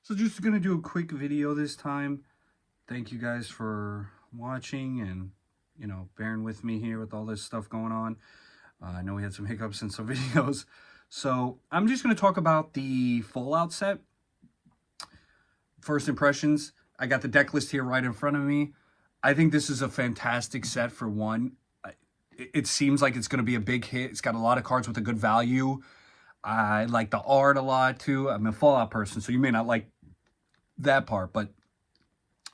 So just going to do a quick video this time. Thank you guys for watching and, bearing with me here with all this stuff going on. I know we had some hiccups in some videos. So I'm just going to talk about the Fallout set. First impressions. I got the deck list here right in front of me. I think this is a fantastic set for one. It seems like it's going to be a big hit. It's got a lot of cards with a good value. I like the art a lot too. I'm a Fallout person, so you may not like that part, but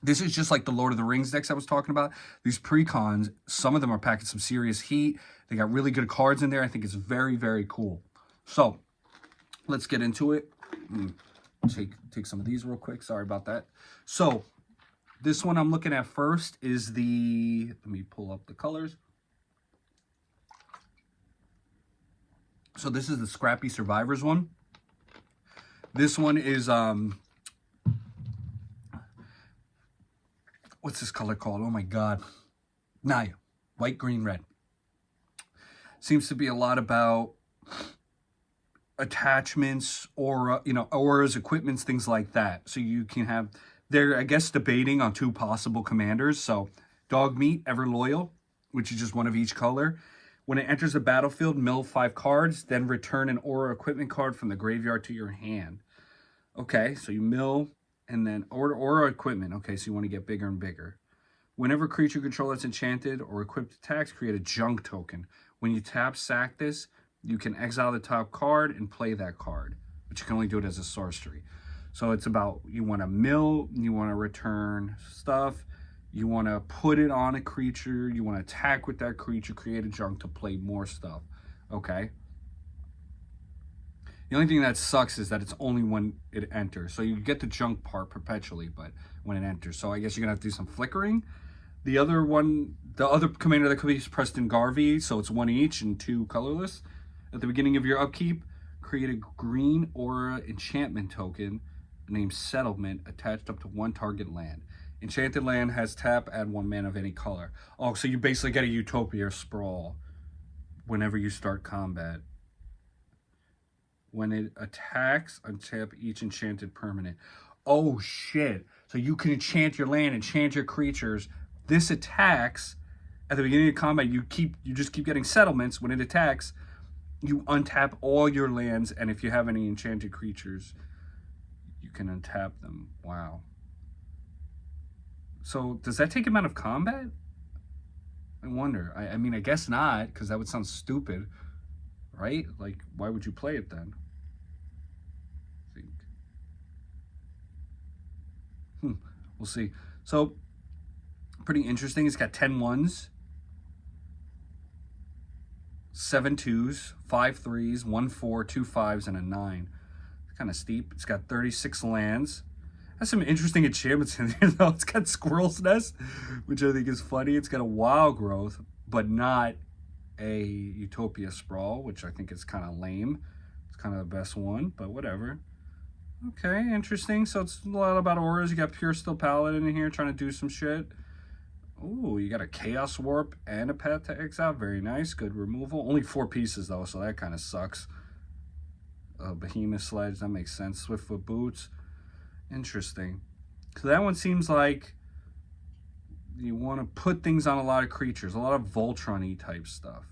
this is just like the Lord of the Rings decks I was talking about. These precons, some of them are packing some serious heat. They got really good cards in there. I think it's very, very cool. So let's get into it. Take some of these real quick. Sorry about that. So this one I'm looking at first is the, let me pull up the colors. So this is the Scrappy Survivors one. This one is, what's this color called? Oh my God. Naya. White, green, red. Seems to be a lot about attachments, aura, auras, equipments, things like that. So you can have, they're, I guess, debating on two possible commanders. So Dog Meat, Ever Loyal, which is just one of each color. When it enters the battlefield, mill 5 cards, then return an aura equipment card from the graveyard to your hand. Okay, so you mill and then aura equipment. Okay, so you want to get bigger and bigger. Whenever creature control that's enchanted or equipped attacks, create a junk token. When you tap sack this, you can exile the top card and play that card, but you can only do it as a sorcery. So it's about, you want to mill, you want to return stuff, you want to put it on a creature, you want to attack with that creature, create a junk to play more stuff. Okay. The only thing that sucks is that it's only when it enters. So you get the junk part perpetually, but when it enters. So I guess you're going to have to do some flickering. The other one, the other commander that could be is Preston Garvey. So it's 1 each and 2 colorless. At the beginning of your upkeep, create a green aura enchantment token named Settlement attached up to 1 target land. Enchanted land has tap, add 1 mana of any color. Oh, so you basically get a Utopia Sprawl whenever you start combat. When it attacks, untap each enchanted permanent. Oh, shit. So you can enchant your land, enchant your creatures. This attacks. At the beginning of combat, you just keep getting settlements. When it attacks, you untap all your lands, and if you have any enchanted creatures, you can untap them. Wow. So does that take him out of combat? I wonder. I mean, I guess not, because that would sound stupid, right? Like, why would you play it then? I think. We'll see. So, pretty interesting. It's got 10 1s, 7 2s, 5 3s, 1 4, 2 5s, and a 9. It's kind of steep. It's got 36 lands. Has some interesting enchantments in there, though. It's got Squirrel's Nest, which I think is funny. It's got a Wild Growth, but not a Utopia Sprawl, which I think is kind of lame. It's kind of the best one, but whatever. Okay, interesting. So it's a lot about auras. You got Pure Steel Paladin in here trying to do some shit. Oh, you got a Chaos Warp and a Path to Exile. Very nice. Good removal. Only 4 pieces, though, so that kind of sucks. Behemoth Sledge. That makes sense. Swiftfoot Boots. Interesting. So that one seems like you want to put things on a lot of creatures. A lot of Voltron-y type stuff.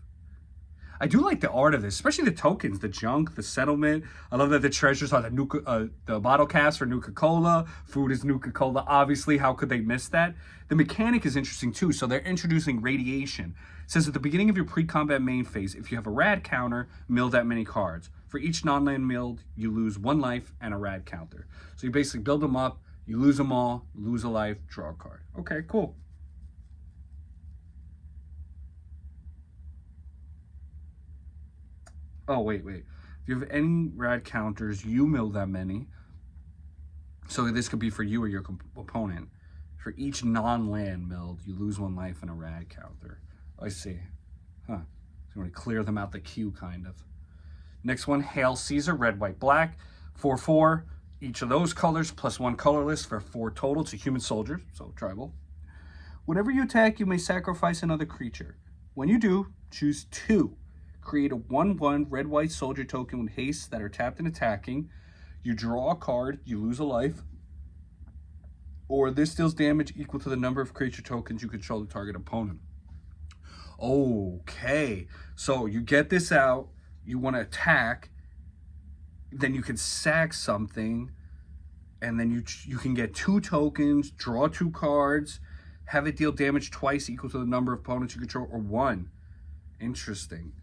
I do like the art of this, especially the tokens, the junk, the settlement. I love that the treasures are the bottle caps for Nuka-Cola. Food is Nuka-Cola, obviously. How could they miss that? The mechanic is interesting, too. So they're introducing radiation. It says at the beginning of your pre-combat main phase, if you have a rad counter, mill that many cards. For each non-land milled, you lose 1 life and a rad counter. So you basically build them up, you lose them all, lose a life, draw a card. Okay, cool. Oh, wait. If you have any rad counters, you mill that many. So this could be for you or your opponent. For each non-land milled, you lose 1 life and a rad counter. I see. Huh. So you want to clear them out the queue, kind of. Next one, Hail Caesar, red, white, black. 4/4. Each of those colors plus 1 colorless for 4 total to human soldiers, so tribal. Whenever you attack, you may sacrifice another creature. When you do, choose 2. Create a 1/1 red-white soldier token with haste that are tapped and attacking. You draw a card, you lose a life, or this deals damage equal to the number of creature tokens you control the target opponent. Okay, so you get this out, you want to attack, then you can sack something, and then you can get 2 tokens, draw 2 cards, have it deal damage twice equal to the number of opponents you control, or 1. Interesting.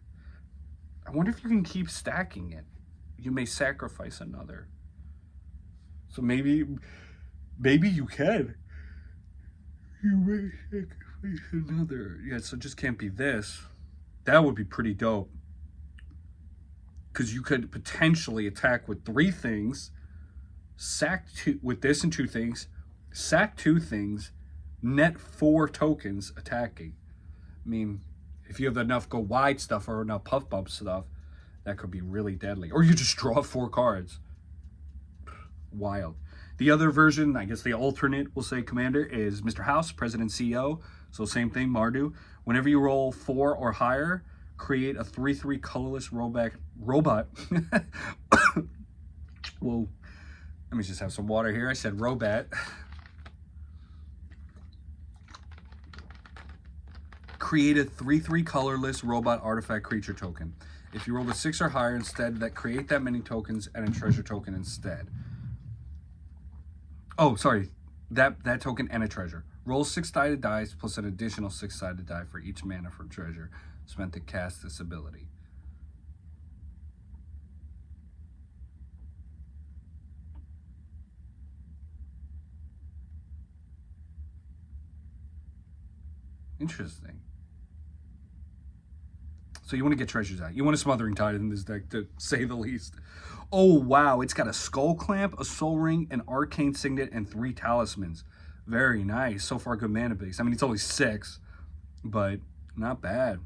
I wonder if you can keep stacking it. You may sacrifice another. So maybe you can. You may sacrifice another. Yeah, so it just can't be this. That would be pretty dope. Because you could potentially attack with 3 things, sack 2 with this and 2 things, sack 2 things, net 4 tokens attacking. I mean, if you have enough go wide stuff or enough puff bump stuff, that could be really deadly. Or you just draw 4 cards. Wild. The other version, I guess the alternate, we'll say, commander, is Mr. House, President CEO. So same thing, Mardu. Whenever you roll 4 or higher, create a 3/3 colorless robot. Whoa. Let me just have some water here. I said robot. Create a 3/3 colorless robot artifact creature token. If you roll a 6 or higher instead, create that many tokens and a treasure token instead. Oh, sorry. That token and a treasure. Roll 6-sided dice plus an additional 6-sided die for each mana for treasure spent to cast this ability. Interesting. So you want to get treasures out. You want a Smothering Tide in this deck, to say the least. Oh, wow. It's got a Skull Clamp, a Soul Ring, an Arcane Signet, and 3 Talismans. Very nice. So far, good mana base. I mean, it's only 6, but not bad.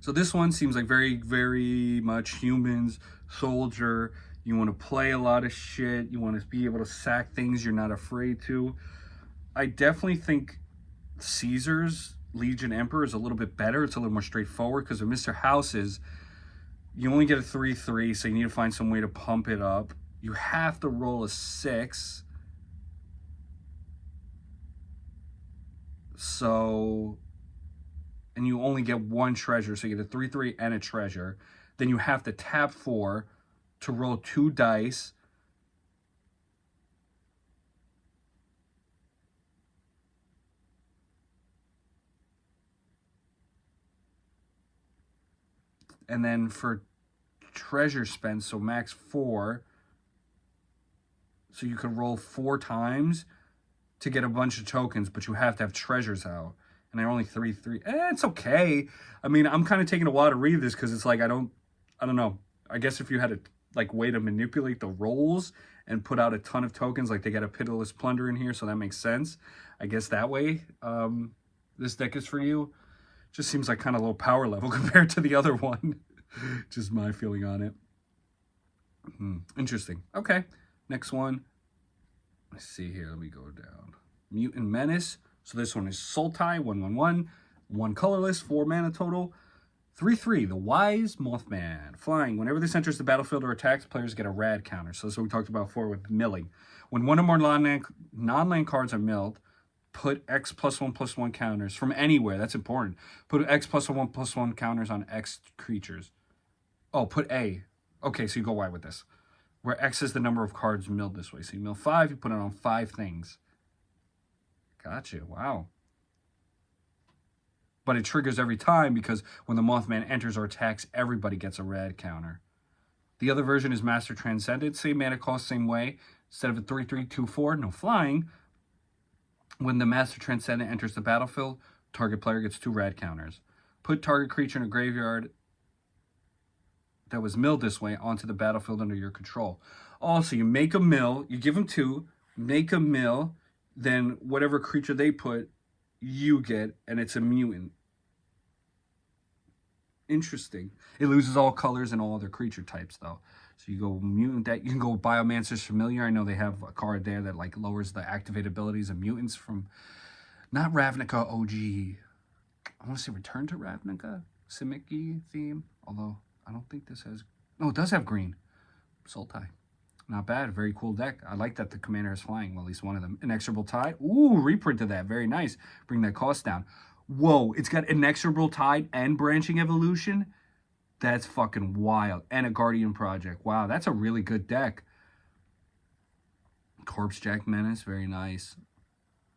So this one seems like very, very much humans, soldier. You want to play a lot of shit. You want to be able to sack things you're not afraid to. I definitely think Caesar's Legion Emperor is a little bit better. It's a little more straightforward because of Mr. House's, you only get a 3/3, so you need to find some way to pump it up. You have to roll a 6. So, and you only get 1 treasure, so you get a 3/3 and a treasure. Then you have to tap 4 to roll 2 dice. And then for treasure spent, so max 4. So you could roll 4 times to get a bunch of tokens, but you have to have treasures out. And they're only 3/3. It's okay. I mean, I'm kind of taking a while to read this because it's like I don't know. I guess if you had a way to manipulate the rolls and put out a ton of tokens, like they got a Pitiless Plunder in here, so that makes sense. I guess that way this deck is for you. Just seems like kind of low power level compared to the other one. Just my feeling on it. Interesting. Okay, next one. Let's see here. Let me go down. Mutant Menace. So this one is Sultai, 1/1/1. 1 colorless, 4 mana total. 3/3, the Wise Mothman. Flying. Whenever this enters the battlefield or attacks, players get a rad counter. So that's what we talked about before with milling. When 1 or more non-land cards are milled, put X +1/+1 counters from anywhere. That's important. Put X +1/+1 counters on X creatures. Oh, put A. Okay, so you go Y with this. Where X is the number of cards milled this way. So you mill 5, you put it on 5 things. Gotcha. Wow. But it triggers every time because when the Mothman enters or attacks, everybody gets a rad counter. The other version is Master Transcendent. Same mana cost, same way. Instead of a 3/3, 2/4, no flying. When the Master Transcendent enters the battlefield, target player gets 2 rad counters. Put target creature in a graveyard that was milled this way onto the battlefield under your control. Also, you make a mill, you give them 2, make a mill, then whatever creature they put, you get, and it's a mutant. Interesting. It loses all colors and all other creature types, though. So you go mutant that. You can go Biomancer's Familiar. I know they have a card there that lowers the activate abilities of mutants from not Ravnica OG. I want to say Return to Ravnica, Simic theme. Although I don't think this has. No, it does have green. Sultai. Not bad. Very cool deck. I like that the commander is flying. Well, at least one of them. Inexorable Tide. Ooh, reprint of that. Very nice. Bring that cost down. Whoa, it's got Inexorable Tide and Branching Evolution. That's fucking wild. And a Guardian Project. Wow, that's a really good deck. Corpse Jack Menace. Very nice.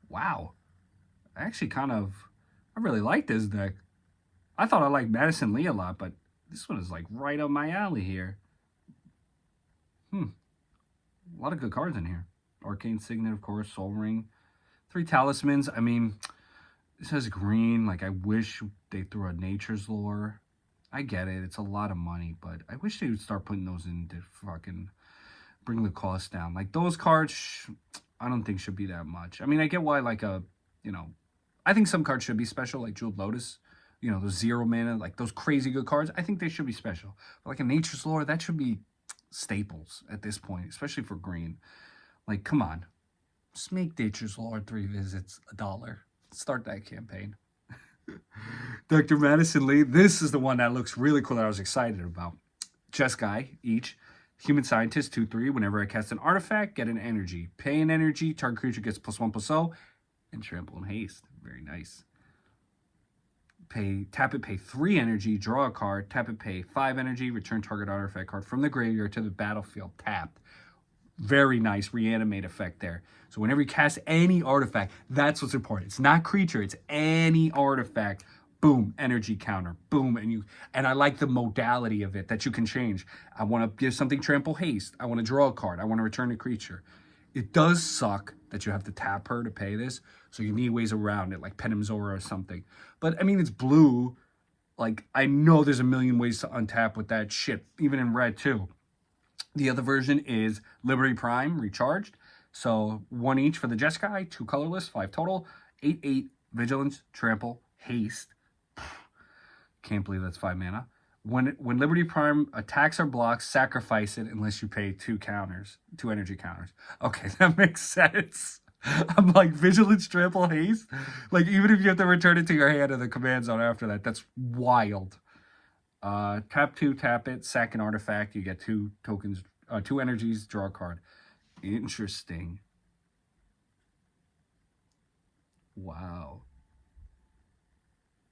Wow. I actually I really like this deck. I thought I liked Madison Lee a lot, but this one is like right up my alley here. A lot of good cards in here. Arcane Signet, of course. Soul Ring. 3 Talismans. I mean, this has green. Like, I wish they threw a Nature's Lore. I get it. It's a lot of money, but I wish they would start putting those in to fucking bring the cost down. Like, those cards, I don't think should be that much. I mean, I get why, like, I think some cards should be special, like Jeweled Lotus. You know, those 0 mana, like those crazy good cards. I think they should be special. But like a Nature's Lore, that should be staples at this point, especially for green. Like, come on. Just make Nature's Lore 3 visits $1. Start that campaign. Dr. Madison Lee. This is the one that looks really cool that I was excited about. Jeskai, each. Human Scientist, 2/3. Whenever I cast an artifact, get an energy. Pay an energy. Target creature gets +1/+0. And Trample and Haste. Very nice. Tap it, pay 3 energy, draw a card, tap it, pay 5 energy, return target artifact card from the graveyard to the battlefield tapped. Very nice reanimate effect there. So whenever you cast any artifact, that's what's important. It's not creature, it's any artifact. Boom, energy counter. Boom, and I like the modality of it that you can change. I want to give something trample haste. I want to draw a card. I want to return a creature. It does suck that you have to tap her to pay this, so you need ways around it, like Penim Zora or something. But, I mean, it's blue. Like, I know there's a million ways to untap with that shit, even in red, too. The other version is Liberty Prime, recharged. So, 1 each for the Jeskai, 2 colorless, 5 total. 8/8, Vigilance, Trample, Haste. Can't believe that's 5 mana. When Liberty Prime attacks or blocks, sacrifice it unless you pay 2 energy counters. Okay, that makes sense. I'm like, Vigilance, Trample, Haste? Like, even if you have to return it to your hand in the command zone after that, that's wild. Tap 2, tap it, sack an artifact, you get 2 tokens, 2 energies, draw a card. Interesting. Wow.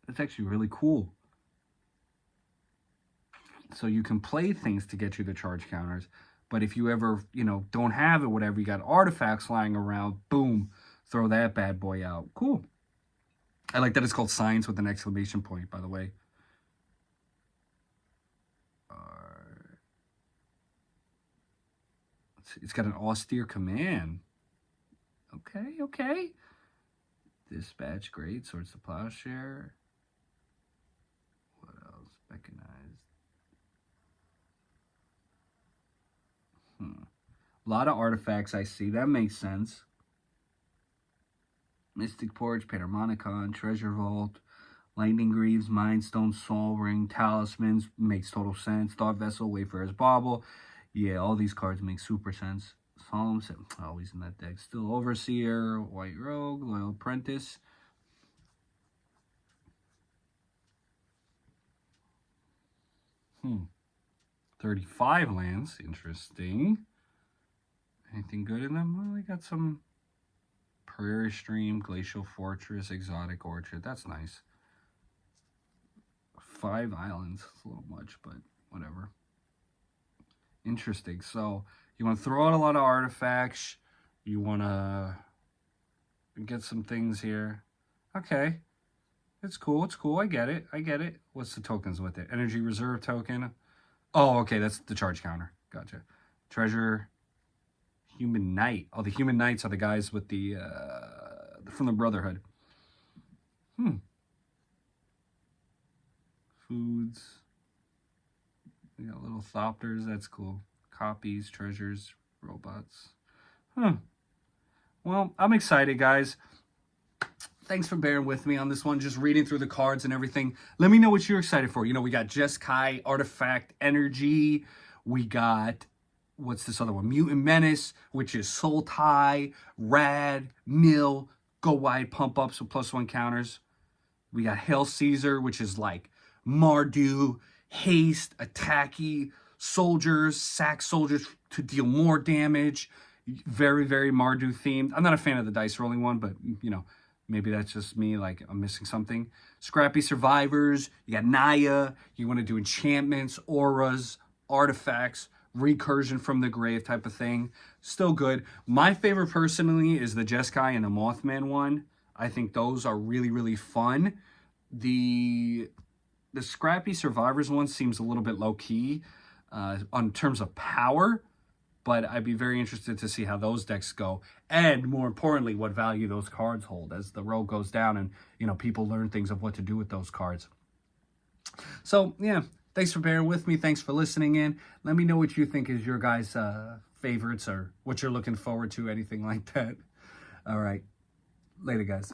That's actually really cool. So you can play things to get you the charge counters. But if you ever, don't have it, whatever, you got artifacts lying around, boom, throw that bad boy out. Cool. I like that it's called Science with an exclamation point, by the way. It's got an austere command. Okay. Dispatch, great. Swords to Plowshare. What else? Mechanized. A lot of artifacts I see. That makes sense. Mystic Porch, Patermonicon, Treasure Vault, Lightning Greaves, Mind Stone, Soul Ring, Talismans. Makes total sense. Thought Vessel, Wayfarer's Bauble. Yeah, all these cards make super sense. Solemn, always in that deck. Still Overseer, White Rogue, Loyal Apprentice. 35 lands. Interesting. Anything good in them? Well, they got some Prairie Stream, Glacial Fortress, Exotic Orchard. That's nice. 5 islands. It's a little much, but whatever. Interesting. So you want to throw out a lot of artifacts. You want to get some things here. Okay. It's cool. I get it. What's the tokens with it? Energy Reserve token. Oh, okay. That's the charge counter. Gotcha. Treasure. Human Knight. Oh, the Human Knights are the guys with the from the Brotherhood. Foods. We got little Thopters. That's cool. Copies, treasures, robots. Well, I'm excited, guys. Thanks for bearing with me on this one, just reading through the cards and everything. Let me know what you're excited for. We got Jeskai, Artifact, Energy. We got, what's this other one? Mutant Menace, which is Soul Tie, Rad, Mill, Go Wide, Pump Ups with +1 counters. We got Hail Caesar, which is like Mardu, Haste, Attacky, Soldiers, Sack Soldiers, to deal more damage. Very, very Mardu themed. I'm not a fan of the dice rolling one, but, you know, maybe that's just me, like I'm missing something. Scrappy Survivors, you got Naya, you want to do enchantments, auras, artifacts, recursion from the grave type of thing. Still good. My favorite personally is the Jeskai and the Mothman one. I think those are really, really fun. The Scrappy Survivors one seems a little bit low-key on terms of power, but I'd be very interested to see how those decks go, and more importantly, what value those cards hold as the road goes down and, you know, people learn things of what to do with those cards. So, yeah, thanks for bearing with me. Thanks for listening in. Let me know what you think is your guys' favorites or what you're looking forward to, anything like that. All right. Later, guys.